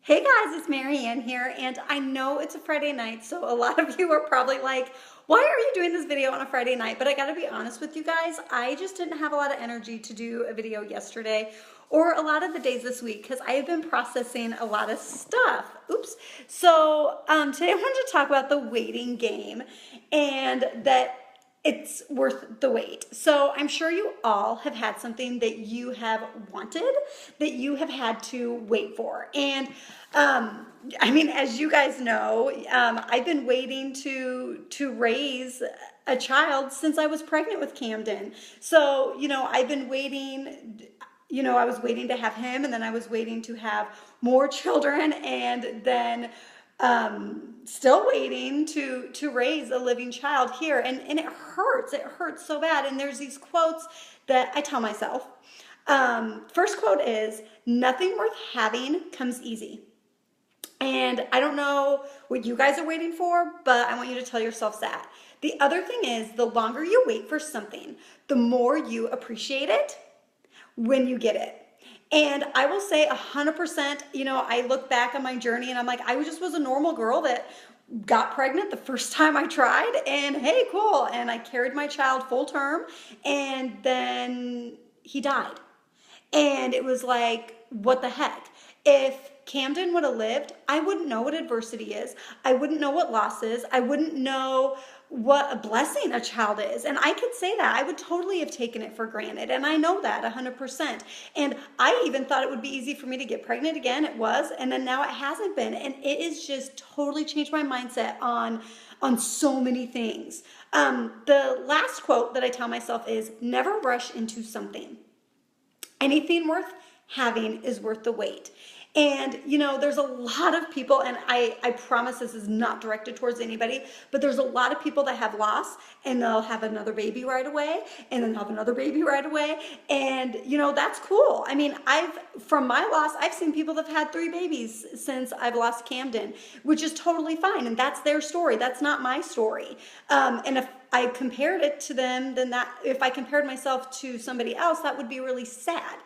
Hey guys, it's Marianne here, and I know it's a Friday night, so a lot of you are probably like, why are you doing this video on a Friday night? But I gotta be honest with you guys, I just didn't have a lot of energy to do a video yesterday or a lot of the days this week because I have been processing a lot of stuff. Oops. So today I wanted to talk about the waiting game and that it's worth the wait. So I'm sure you all have had something that you have wanted, that you have had to wait for. And I mean, as you guys know, I've been waiting to raise a child since I was pregnant with Camden. So, I've been waiting, I was waiting to have him, and then I was waiting to have more children, and then still waiting to raise a living child here. And it hurts so bad. And there's these quotes that I tell myself. First quote is, nothing worth having comes easy. And I don't know what you guys are waiting for, but I want you to tell yourselves that. The other thing is, the longer you wait for something, the more you appreciate it when you get it. And I will say 100%, I look back on my journey and I'm like, I just was a normal girl that got pregnant the first time I tried, and hey, cool. And I carried my child full term, and then he died. And it was like, what the heck? If Camden would have lived, I wouldn't know what adversity is. I wouldn't know what loss is. I wouldn't know what a blessing a child is. And I could say that. I would totally have taken it for granted. And I know that 100%. And I even thought it would be easy for me to get pregnant again. It was. And then now it hasn't been. And it has just totally changed my mindset on so many things. The last quote that I tell myself is, never rush into something. Anything worth having is worth the wait. And, there's a lot of people, and I promise this is not directed towards anybody, but there's a lot of people that have loss, and they'll have another baby right away, and then have another baby right away. And, that's cool. I mean, from my loss, I've seen people that have had 3 babies since I've lost Camden, which is totally fine. And that's their story. That's not my story. And if I compared it to them, then if I compared myself to somebody else, that would be really sad.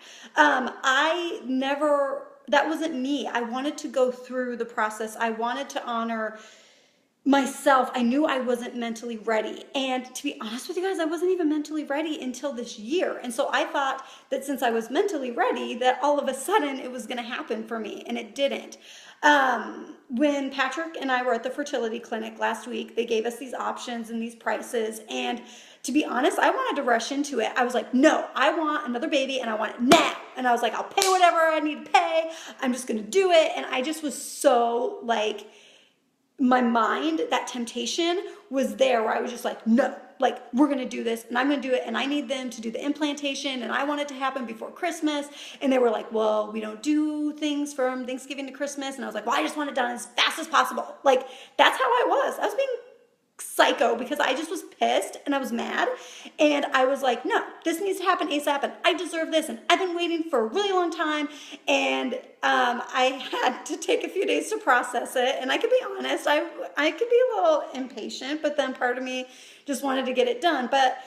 That wasn't me. I wanted to go through the process. I wanted to honor myself. I knew I wasn't mentally ready. And to be honest with you guys, I wasn't even mentally ready until this year. And so I thought that since I was mentally ready, that all of a sudden it was going to happen for me, and it didn't. When Patrick and I were at the fertility clinic last week, they gave us these options and these prices. And to be honest, I wanted to rush into it. I was like, no, I want another baby, and I want it now. And I was like, I'll pay whatever I need to pay. I'm just going to do it. And I just was so like, my mind, that temptation was there where I was just like, no, like, we're going to do this, and I'm going to do it. And I need them to do the implantation, and I want it to happen before Christmas. And they were like, well, we don't do things from Thanksgiving to Christmas. And I was like, well, I just want it done as fast as possible. Like, that's how I was. I was being psycho because I just was pissed and I was mad, and I was like, no, this needs to happen ASAP, and I deserve this, and I've been waiting for a really long time. And I had to take a few days to process it, and I could be honest, I could be a little impatient, but then part of me just wanted to get it done. But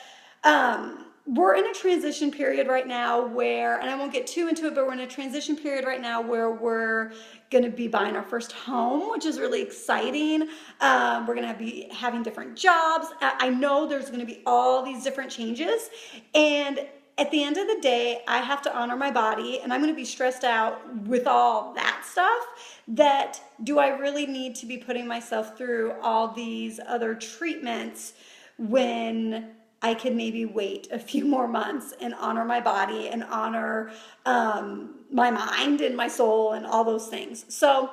we're in a transition period right now where, and I won't get too into it, but we're in a transition period right now where we're going to be buying our first home, which is really exciting. We're going to be having different jobs. I know there's going to be all these different changes. And at the end of the day, I have to honor my body, and I'm going to be stressed out with all that stuff. That, do I really need to be putting myself through all these other treatments when I could maybe wait a few more months and honor my body and honor my mind and my soul and all those things? So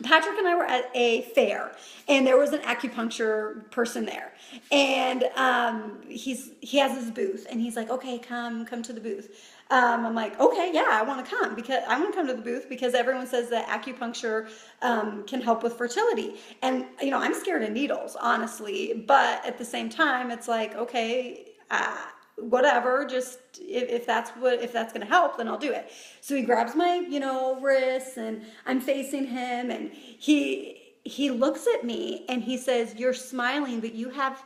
Patrick and I were at a fair, and there was an acupuncture person there, and he has his booth, and he's like, okay, come to the booth. I'm like, okay, yeah, I want to come to the booth because everyone says that acupuncture can help with fertility. And, I'm scared of needles, honestly, but at the same time, it's like, okay, whatever, just if that's going to help, then I'll do it. So he grabs my, wrists, and I'm facing him, and he looks at me and he says, you're smiling, but you have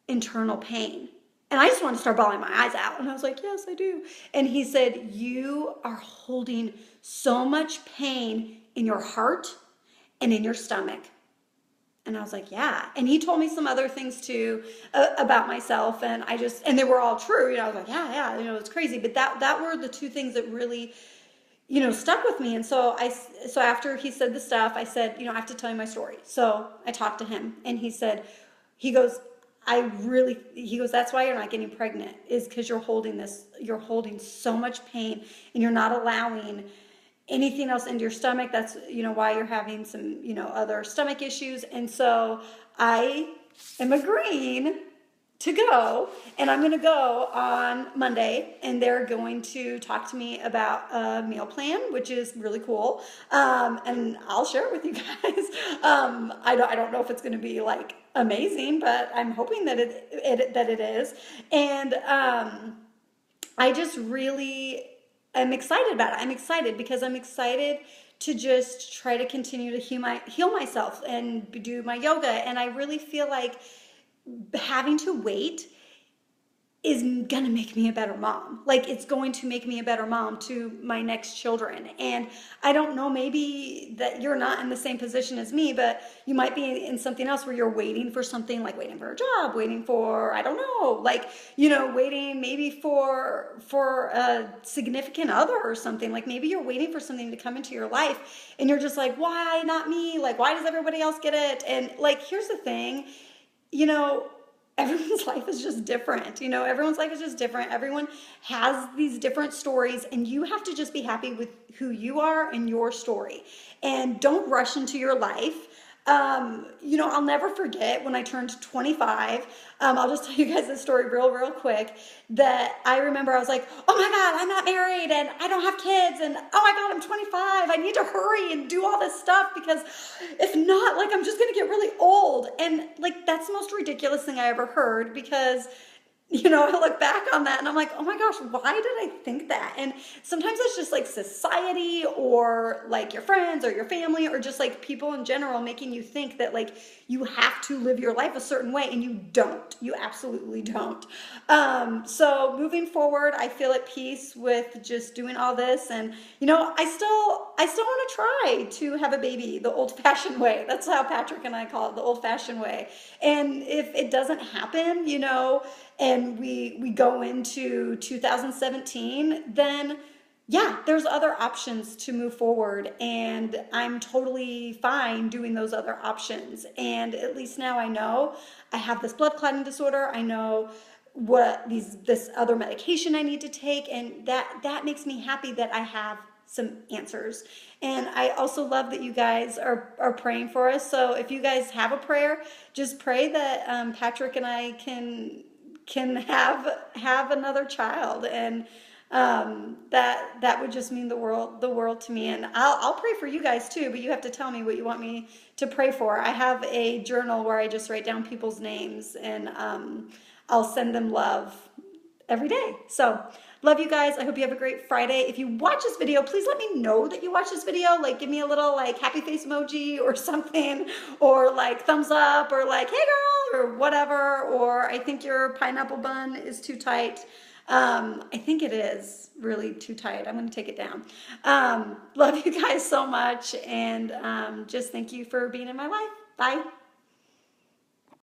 internal pain. And I just wanted to start bawling my eyes out. And I was like, yes, I do. And he said, you are holding so much pain in your heart and in your stomach. And I was like, yeah. And he told me some other things too about myself. And and they were all true. I was like, yeah, it's crazy. But that were the two things that really, stuck with me. And so after he said the stuff, I said, I have to tell you my story. So I talked to him and he goes, that's why you're not getting pregnant, is because you're holding so much pain and you're not allowing anything else into your stomach. That's, why you're having some, other stomach issues. And so I am agreeing to go, and I'm going to go on Monday, and they're going to talk to me about a meal plan, which is really cool. And I'll share it with you guys. I don't know if it's going to be like amazing, but I'm hoping that it is. And I just really am excited about it. I'm excited because I'm excited to just try to continue to heal myself and do my yoga. And I really feel like having to wait is gonna make me a better mom. Like, it's going to make me a better mom to my next children. And I don't know, maybe that you're not in the same position as me, but you might be in something else where you're waiting for something, like waiting for a job, waiting for, I don't know, like, waiting maybe for a significant other or something. Like, maybe you're waiting for something to come into your life and you're just like, why not me? Like, why does everybody else get it? And like, here's the thing, everyone's life is just different. Everyone's life is just different. Everyone has these different stories, and you have to just be happy with who you are and your story. And don't rush into your life. I'll never forget when I turned 25. I'll just tell you guys this story real quick, that I remember I was like, oh my God, I'm not married and I don't have kids, and oh my God, I'm 25. I need to hurry and do all this stuff, because if not, like, I'm just going to get really old. And like, that's the most ridiculous thing I ever heard, because I look back on that and I'm like, oh my gosh, why did I think that? And sometimes it's just like society, or like your friends or your family, or just like people in general making you think that like you have to live your life a certain way, and you don't. You absolutely don't. So moving forward, I feel at peace with just doing all this. And I still want to try to have a baby the old-fashioned way. That's how Patrick and I call it, the old-fashioned way. And if it doesn't happen, and we go into 2017, then yeah, there's other options to move forward, and I'm totally fine doing those other options. And at least now I know I have this blood clotting disorder. I know this other medication I need to take, and that makes me happy that I have some answers. And I also love that you guys are praying for us. So if you guys have a prayer, just pray that Patrick and I can have another child, and that would just mean the world to me. And I'll pray for you guys too, but you have to tell me what you want me to pray for. I have a journal where I just write down people's names, and I'll send them love every day. So love you guys. I hope you have a great Friday. If you watch this video, please let me know that you watch this video. Like, give me a little like happy face emoji or something, or like thumbs up, or like, hey girl, or whatever. Or I think your pineapple bun is too tight. I think it is really too tight. I'm going to take it down. Love you guys so much. And just thank you for being in my life. Bye.